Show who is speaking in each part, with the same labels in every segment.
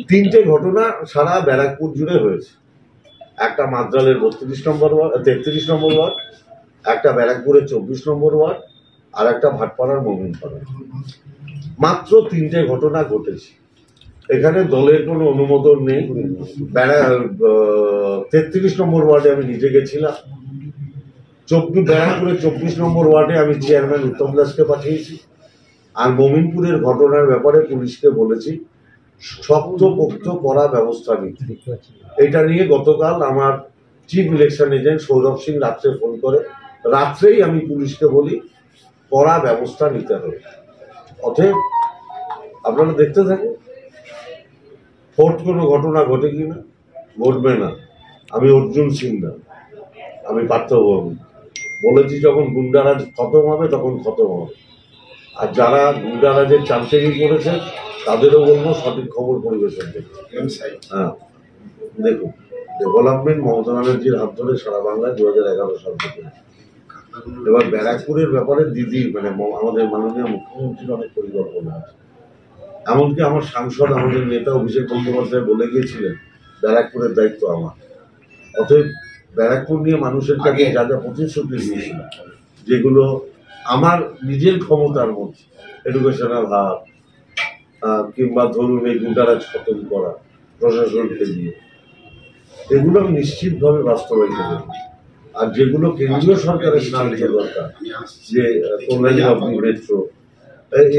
Speaker 1: তিনটে ঘটনা সারা ব্যারাকপুর জুড়ে হয়েছে। একটা মাদ্রালের 32 নম্বর ওয়ার্ড, 33 নম্বর ওয়ার্ড, একটা ব্যারাকপুরের 24 নম্বর ওয়ার্ড, আর একটা ভাটপাড়ার মোমিনপাড়া। মাত্র তিনটে ঘটনা ঘটেছে। এখানে দলের কোনো অনুমোদন নেই। 33 নম্বর ওয়ার্ডে আমি নিজে গেছিলাম। ব্যারাকপুরের 24 নম্বর ওয়ার্ডে আমি চেয়ারম্যান উত্তম দাসকে পাঠিয়েছি। আর মোমিনপুরের ঘটনার ব্যাপারে পুলিশকে বলেছি শক্তপোক্ত করা ব্যবস্থা নিতে। এটা নিয়ে গতকাল আমার chief election agent Sourav Singh রাত্রে ফোন করে, রাত্রেই আমি পুলিশকে বলি কড়া ব্যবস্থা নিতে হবে। অতএব আপনারা দেখতে থাকুন ফোর্ট কোনো ঘটনা ঘটে কিনা। ঘটবে না। আমি অর্জুন সিং না, আমি পার্থভূমি বলেছি, যখন গুন্ডারাজ খতম হবে তখন খতম হবে। আর যারা গুন্ডারাজের চামচেগি করেছে তাদেরও বলবো সঠিক খবর পরিবেশন করতে। হ্যাঁ, দেখুন, ডেভেলপমেন্ট মমতা ব্যানার্জির হাত ধরে সারা বাংলায় 2011 সাল থেকে। এবার ব্যারাকপুরের ব্যাপারে দিদি মানে আমাদের মাননীয় মুখ্যমন্ত্রীর অনেক পরিকল্পনা আছে। এমনকি আমার সাংসদ, আমাদের নেতা অভিষেক বন্দ্যোপাধ্যায় বলে গিয়েছিলেন ব্যারাকপুরের দায়িত্ব আমার। অতএব ব্যারাকপুর নিয়ে মানুষের কাছে যা যা প্রতিশ্রুতি দিয়েছিল, যেগুলো আমার নিজের ক্ষমতার মধ্যে, এডুকেশনাল হাব কিংবা ধরুন এই গুন্ডারাজ খতম করা প্রশাসনকে দিয়ে, এগুলো আমি নিশ্চিতভাবে বাস্তবায়িত করব। আর যেগুলো কেন্দ্রীয় সরকারের সাহায্য দরকার, যে কল্যাণী অগ্নি মেট্রো,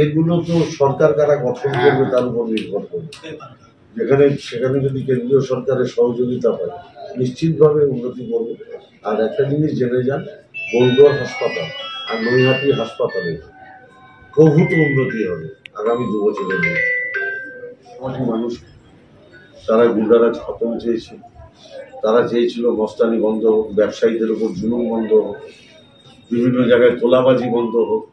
Speaker 1: এগুলো তো সরকার কারা গঠন করবে তার উপর নির্ভর করবে। সেখানে যদি কেন্দ্রীয় সরকারের সহযোগিতা পায় নিশ্চিতভাবে উন্নতি করবে। আর একটা জিনিস জেনে যান, গোলগড় হাসপাতাল আর নৈহাটি হাসপাতালে প্রভূত উন্নতি হবে আগামী 2 বছরের মধ্যে। অনেক মানুষ তারা গুন্ডারাজ খতম চেয়েছিল, তারা চেয়েছিল মস্তানি বন্ধ হোক, ব্যবসায়ীদের উপর জুলুম বন্ধ হোক, বিভিন্ন জায়গায় তোলাবাজি বন্ধ হোক,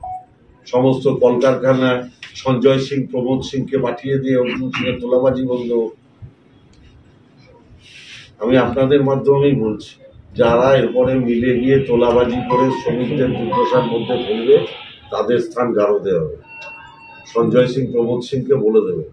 Speaker 1: সমস্ত কলকারখানায় সঞ্জয় সিং প্রমোদ সিংকে পাঠিয়ে দিয়ে অর্জুন সিংয়ের তোলাবাজি বন্ধ হোক। আমি আপনাদের মাধ্যমেই বলছি, যারা এরপরে মিলে গিয়ে তোলাবাজি করে শ্রমিকদের দুর্দশার মধ্যে ফেলবে তাদের স্থান গারদে হবে। সঞ্জয় সিং প্রমোদ সিংকে বলে দেবে